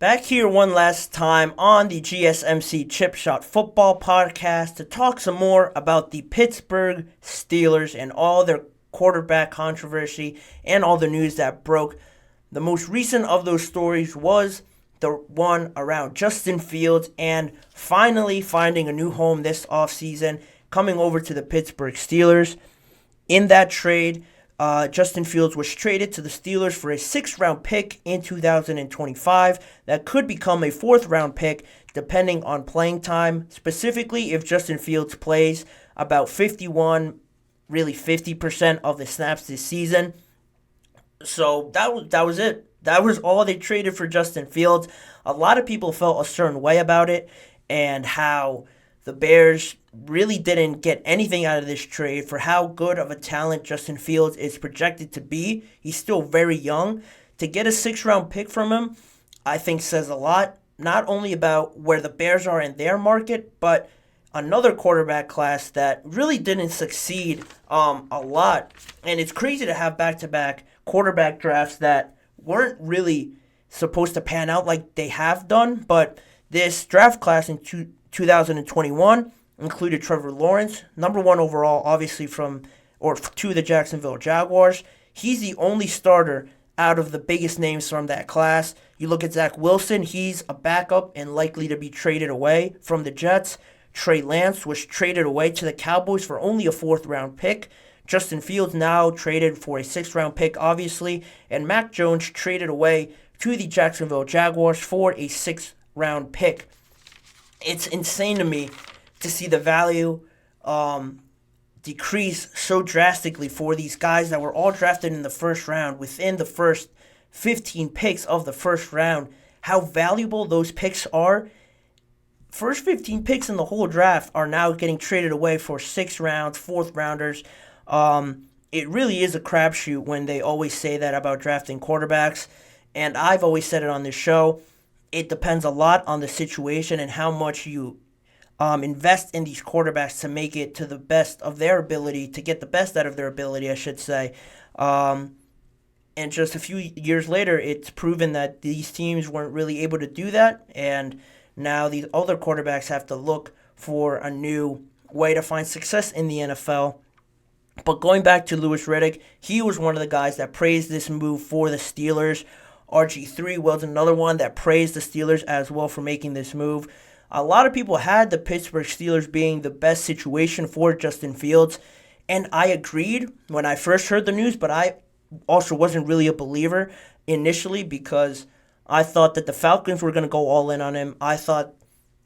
Back here one last time on the GSMC Chip Shot Football Podcast to talk some more about the Pittsburgh Steelers and all their quarterback controversy and all the news that broke. The most recent of those stories was the one around Justin Fields and finally finding a new home this offseason, coming over to the Pittsburgh Steelers. In that trade, Justin Fields was traded to the Steelers for a 6th-round pick in 2025 that could become a 4th-round pick depending on playing time, specifically if Justin Fields plays about 50% of the snaps this season. So that was it. That was all they traded for Justin Fields. A lot of people felt a certain way about it and how the Bears really didn't get anything out of this trade for how good of a talent Justin Fields is projected to be. He's still very young. To get a 6th-round pick from him, I think says a lot, not only about where the Bears are in their market, but another quarterback class that really didn't succeed a lot. And it's crazy to have back-to-back quarterback drafts that weren't really supposed to pan out like they have done, but this draft class in 2021 included Trevor Lawrence, number 1 overall, obviously to the Jacksonville Jaguars. He's the only starter out of the biggest names from that class. You look at Zach Wilson, he's a backup and likely to be traded away from the Jets. Trey Lance was traded away to the Cowboys for only a 4th-round pick. Justin Fields now traded for a 6th-round pick, obviously. And Mac Jones traded away to the Jacksonville Jaguars for a 6th-round pick. It's insane to me to see the value decrease so drastically for these guys that were all drafted in the first round, within the first 15 picks of the first round. How valuable those picks are. First 15 picks in the whole draft are now getting traded away for 6th rounds, 4th rounders. It really is a crapshoot when they always say that about drafting quarterbacks. And I've always said it on this show. It depends a lot on the situation and how much you invest in these quarterbacks to make it to the best of their ability, to get the best out of their ability, I should say. And just a few years later, it's proven that these teams weren't really able to do that. And now these other quarterbacks have to look for a new way to find success in the NFL. But going back to Louis Riddick, he was one of the guys that praised this move for the Steelers. RG3 was another one that praised the Steelers as well for making this move. A lot of people had the Pittsburgh Steelers being the best situation for Justin Fields, and I agreed when I first heard the news, but I also wasn't really a believer initially because I thought that the Falcons were going to go all in on him. I thought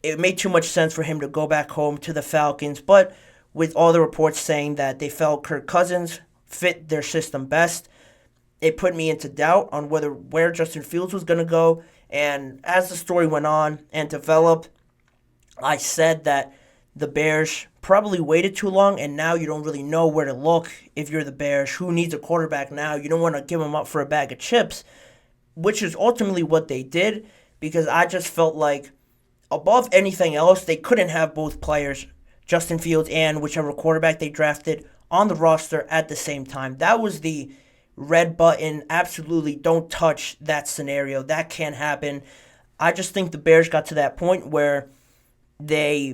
it made too much sense for him to go back home to the Falcons, but with all the reports saying that they felt Kirk Cousins fit their system best, it put me into doubt on where Justin Fields was going to go. And as the story went on and developed, I said that the Bears probably waited too long, and now you don't really know where to look if you're the Bears. Who needs a quarterback now? You don't want to give him up for a bag of chips, which is ultimately what they did, because I just felt like above anything else, they couldn't have both players, Justin Fields and whichever quarterback they drafted, on the roster at the same time. That was the red button. Absolutely don't touch that scenario. That can't happen. I just think the Bears got to that point where they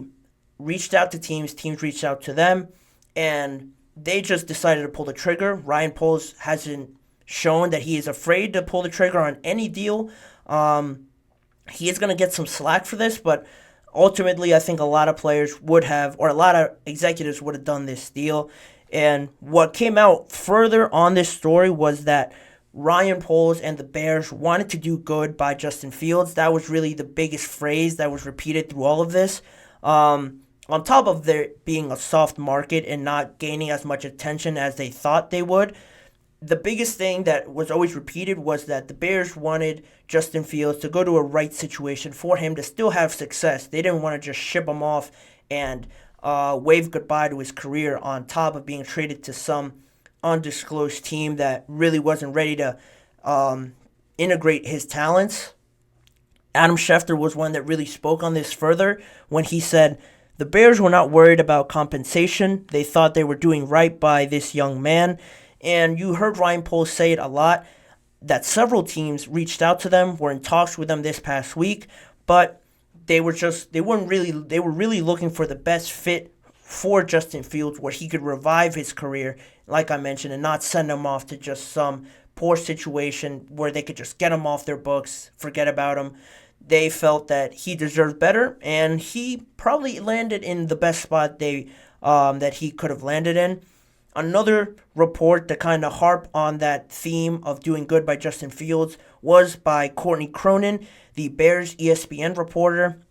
reached out to teams reached out to them, and they just decided to pull the trigger. Ryan Poles hasn't shown that he is afraid to pull the trigger on any deal. He is going to get some slack for this, but ultimately I think a lot of players would have, or a lot of executives would have done this deal. And what came out further on this story was that Ryan Poles and the Bears wanted to do good by Justin Fields. That was really the biggest phrase that was repeated through all of this. On top of there being a soft market and not gaining as much attention as they thought they would, the biggest thing that was always repeated was that the Bears wanted Justin Fields to go to a right situation for him to still have success. They didn't want to just ship him off and wave goodbye to his career on top of being traded to some undisclosed team that really wasn't ready to integrate his talents. Adam Schefter was one that really spoke on this further when he said the Bears were not worried about compensation. They thought they were doing right by this young man. And you heard Ryan Poles say it a lot. that several teams reached out to them, were in talks with them this past week, but they were really looking for the best fit for Justin Fields where he could revive his career, like I mentioned, and not send him off to just some poor situation where they could just get him off their books, forget about him. They felt that he deserved better, and he probably landed in the best spot that he could have landed in. Another report to kind of harp on that theme of doing good by Justin Fields was by Courtney Cronin, the Bears ESPN reporter.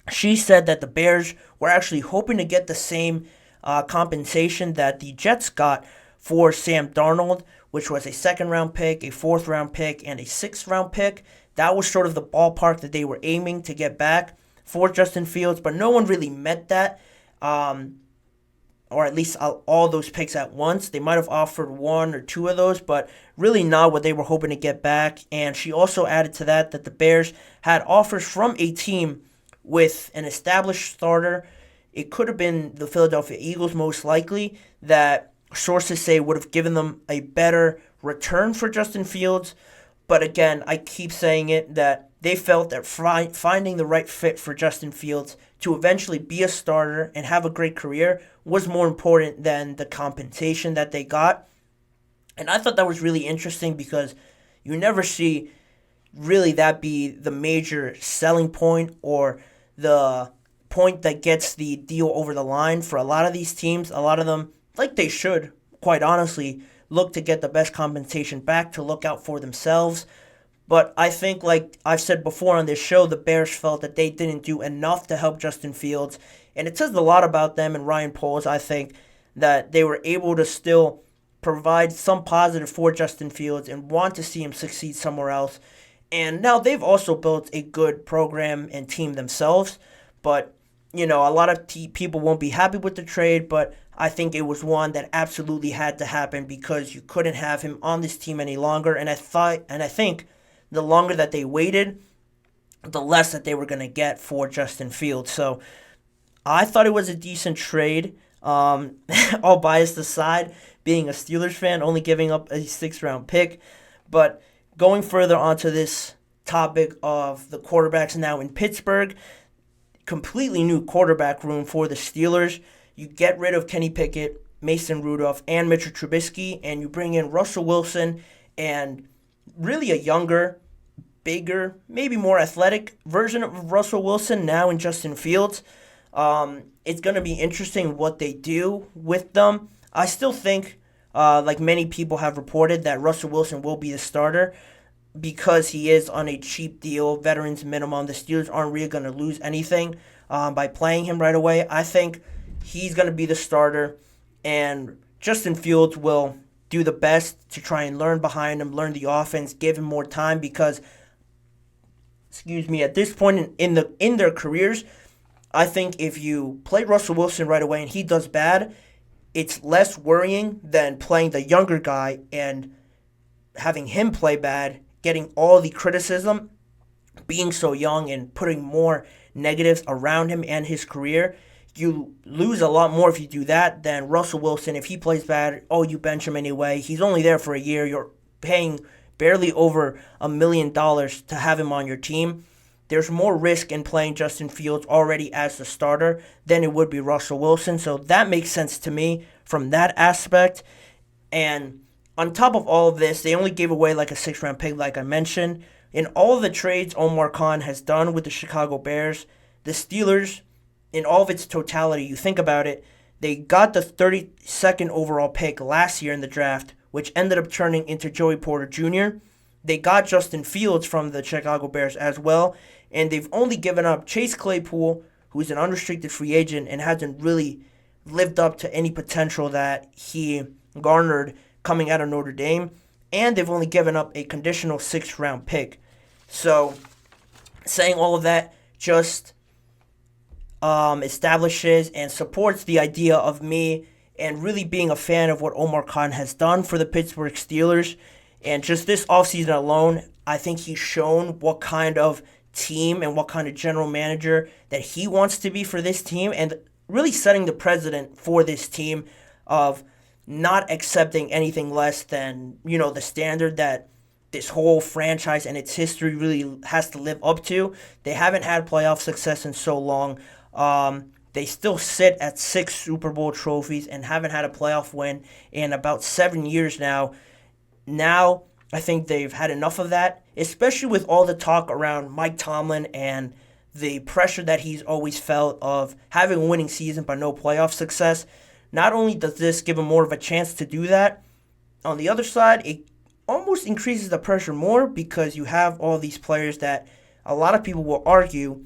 She said that the Bears were actually hoping to get the same compensation that the Jets got for Sam Darnold, which was a second-round pick, a fourth-round pick, and a sixth-round pick. That was sort of the ballpark that they were aiming to get back for Justin Fields, but no one really met that. Or at least all those picks at once. They might have offered one or two of those, but really not what they were hoping to get back. And she also added to that the Bears had offers from a team with an established starter. It could have been the Philadelphia Eagles, most likely, that sources say would have given them a better return for Justin Fields. But again, I keep saying it, that they felt that finding the right fit for Justin Fields to eventually be a starter and have a great career was more important than the compensation that they got. And I thought that was really interesting because you never see really that be the major selling point or the point that gets the deal over the line for a lot of these teams. A lot of them, like they should, quite honestly, look to get the best compensation back, to look out for themselves. But I think, like I've said before on this show, the Bears felt that they didn't do enough to help Justin Fields. And it says a lot about them and Ryan Poles, I think, that they were able to still provide some positive for Justin Fields and want to see him succeed somewhere else. And now they've also built a good program and team themselves. But, a lot of people won't be happy with the trade, but I think it was one that absolutely had to happen because you couldn't have him on this team any longer. And I think the longer that they waited, the less that they were going to get for Justin Fields. So I thought it was a decent trade. All biased aside, being a Steelers fan, only giving up a sixth-round pick. But going further onto this topic of the quarterbacks now in Pittsburgh, completely new quarterback room for the Steelers. You get rid of Kenny Pickett, Mason Rudolph, and Mitchell Trubisky, and you bring in Russell Wilson and really a younger, bigger, maybe more athletic version of Russell Wilson now in Justin Fields. It's going to be interesting what they do with them. I still think, like many people have reported, that Russell Wilson will be the starter because he is on a cheap deal, veterans minimum. The Steelers aren't really going to lose anything by playing him right away. I think he's going to be the starter, and Justin Fields will do the best to try and learn behind him, learn the offense, give him more time because, at this point in their careers, I think if you play Russell Wilson right away and he does bad, it's less worrying than playing the younger guy and having him play bad, getting all the criticism, being so young and putting more negatives around him and his career. You lose a lot more if you do that than Russell Wilson. If he plays bad, you bench him anyway. He's only there for a year. You're paying barely over $1 million to have him on your team. There's more risk in playing Justin Fields already as the starter than it would be Russell Wilson. So that makes sense to me from that aspect. And on top of all of this, they only gave away like a sixth-round pick, like I mentioned. In all of the trades Omar Khan has done with the Chicago Bears, the Steelers, in all of its totality, you think about it, they got the 32nd overall pick last year in the draft, which ended up turning into Joey Porter Jr. They got Justin Fields from the Chicago Bears as well, and they've only given up Chase Claypool, who's an unrestricted free agent and hasn't really lived up to any potential that he garnered coming out of Notre Dame, and they've only given up a conditional sixth-round pick. So, saying all of that just establishes and supports the idea of me and really being a fan of what Omar Khan has done for the Pittsburgh Steelers. And just this offseason alone, I think he's shown what kind of team and what kind of general manager that he wants to be for this team, and really setting the precedent for this team of not accepting anything less than, the standard that this whole franchise and its history really has to live up to. They haven't had playoff success in so long. They still sit at 6 Super Bowl trophies and haven't had a playoff win in about 7 years now. Now, I think they've had enough of that, especially with all the talk around Mike Tomlin and the pressure that he's always felt of having a winning season but no playoff success. Not only does this give him more of a chance to do that, on the other side, it almost increases the pressure more because you have all these players that a lot of people will argue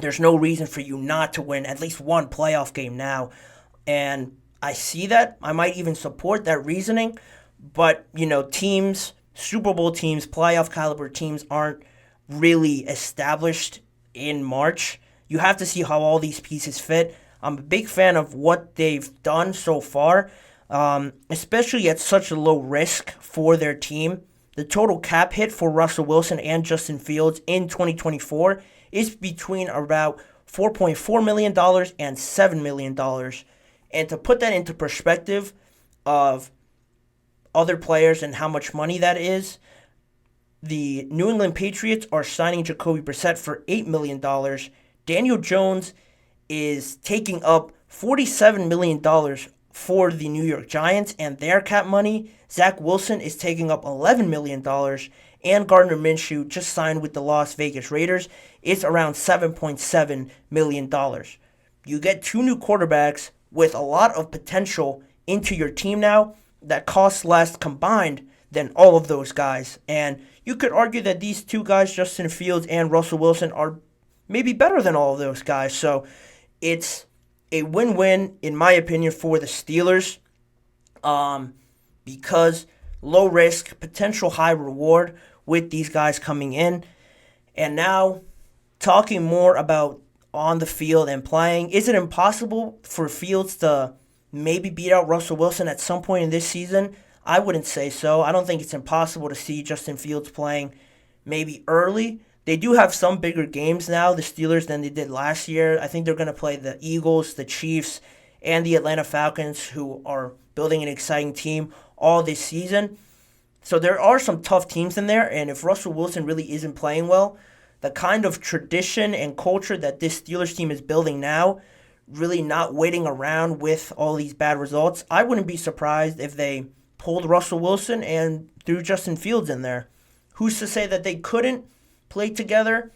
there's no reason for you not to win at least one playoff game now. And I see that. I might even support that reasoning. But, teams, Super Bowl teams, playoff caliber teams aren't really established in March. You have to see how all these pieces fit. I'm a big fan of what they've done so far, especially at such a low risk for their team. The total cap hit for Russell Wilson and Justin Fields in 2024 is between about $4.4 million and $7 million. And to put that into perspective of other players and how much money that is, the New England Patriots are signing Jacoby Brissett for $8 million. Daniel Jones is taking up $47 million for the New York Giants and their cap money. Zach Wilson is taking up $11 million. And Gardner Minshew, just signed with the Las Vegas Raiders, is around $7.7 million. You get 2 new quarterbacks with a lot of potential into your team now that costs less combined than all of those guys. And you could argue that these 2 guys, Justin Fields and Russell Wilson, are maybe better than all of those guys. So it's a win-win, in my opinion, for the Steelers because low risk, potential high reward with these guys coming in. And now, talking more about on the field and playing, is it impossible for Fields to maybe beat out Russell Wilson at some point in this season? I wouldn't say so. I don't think it's impossible to see Justin Fields playing maybe early. They do have some bigger games now, the Steelers, than they did last year. I think they're going to play the Eagles, the Chiefs, and the Atlanta Falcons, who are building an exciting team all this season. So there are some tough teams in there, and if Russell Wilson really isn't playing well, the kind of tradition and culture that this Steelers team is building now, really not waiting around with all these bad results, I wouldn't be surprised if they pulled Russell Wilson and threw Justin Fields in there. Who's to say that they couldn't play together?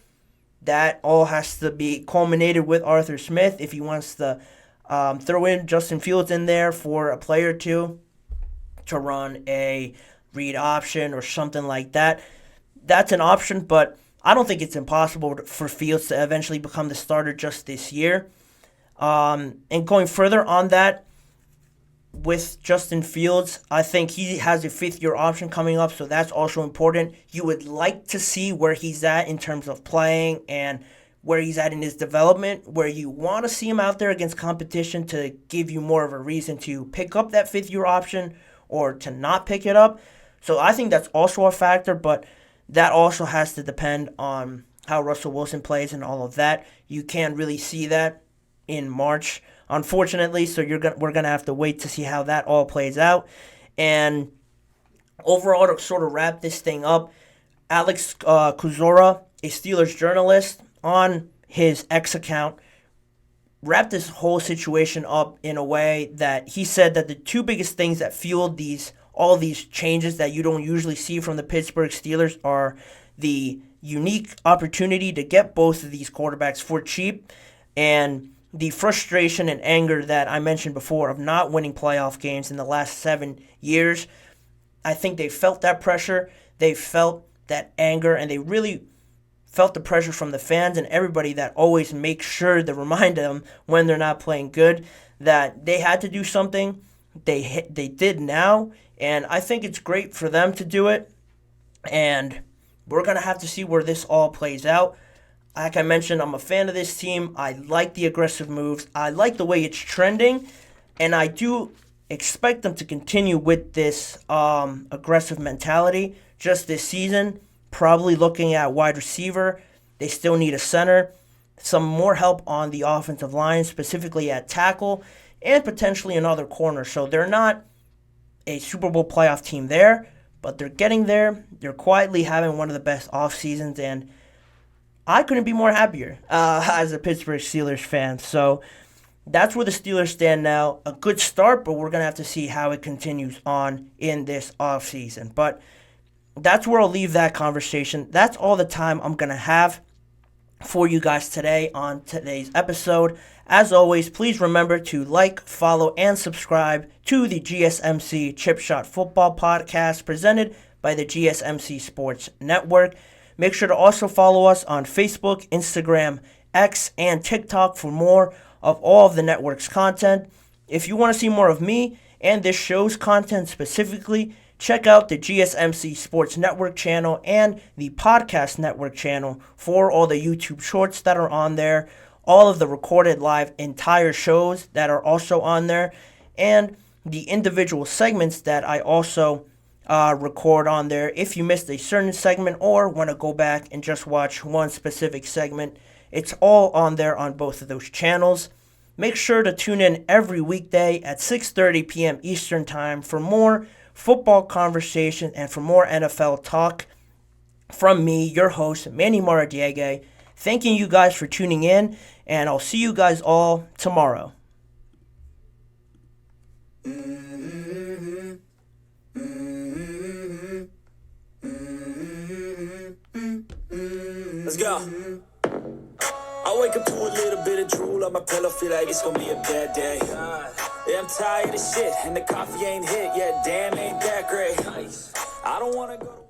That all has to be culminated with Arthur Smith if he wants to throw in Justin Fields in there for a play or two to run a read option or something like that. That's an option, but I don't think it's impossible for Fields to eventually become the starter just this year. And going further on that, with Justin Fields, I think he has a 5th-year option coming up, so that's also important. You would like to see where he's at in terms of playing and where he's at in his development, where you want to see him out there against competition to give you more of a reason to pick up that 5th-year option or to not pick it up. So I think that's also a factor, but that also has to depend on how Russell Wilson plays and all of that. You can't really see that in March, unfortunately, so we're gonna have to wait to see how that all plays out. And overall, to sort of wrap this thing up, Alex Kozora, a Steelers journalist, on his X account, wrapped this whole situation up in a way that he said that the 2 biggest things that fueled all these changes that you don't usually see from the Pittsburgh Steelers are the unique opportunity to get both of these quarterbacks for cheap and the frustration and anger that I mentioned before of not winning playoff games in the last 7 years. I think they felt that pressure, they felt that anger, and they really felt the pressure from the fans and everybody that always makes sure to remind them when they're not playing good that they had to do something. They did now, and I think it's great for them to do it, and we're going to have to see where this all plays out. Like I mentioned, I'm a fan of this team. I like the aggressive moves. I like the way it's trending, and I do expect them to continue with this aggressive mentality just this season. Probably looking at wide receiver. They still need a center. Some more help on the offensive line, specifically at tackle, and potentially another corner. So they're not a Super Bowl playoff team there, but they're getting there. They're quietly having one of the best off seasons, and I couldn't be more happier as a Pittsburgh Steelers fan. So that's where the Steelers stand now. A good start, but we're going to have to see how it continues on in this offseason. But that's where I'll leave that conversation. That's all the time I'm going to have for you guys today on today's episode. As always, please remember to like, follow, and subscribe to the GSMC Chip Shot Football Podcast presented by the GSMC Sports Network. Make sure to also follow us on Facebook, Instagram, X, and TikTok for more of all of the network's content. If you want to see more of me and this show's content specifically, check out the GSMC Sports Network channel and the Podcast Network channel for all the YouTube shorts that are on there, all of the recorded live entire shows that are also on there, and the individual segments that I also record on there. If you missed a certain segment or want to go back and just watch one specific segment, it's all on there on both of those channels. Make sure to tune in every weekday at 6:30 p.m. Eastern Time for more football conversation and for more NFL talk from me, your host, Manny Maradiaga. Thanking you guys for tuning in, and I'll see you guys all tomorrow. Let's go. I wake up to a little bit of drool on my pillow, feel like it's gonna be a bad day. Yeah, I'm tired of shit, and the coffee ain't hit yet. Damn, ain't that great. I don't wanna go.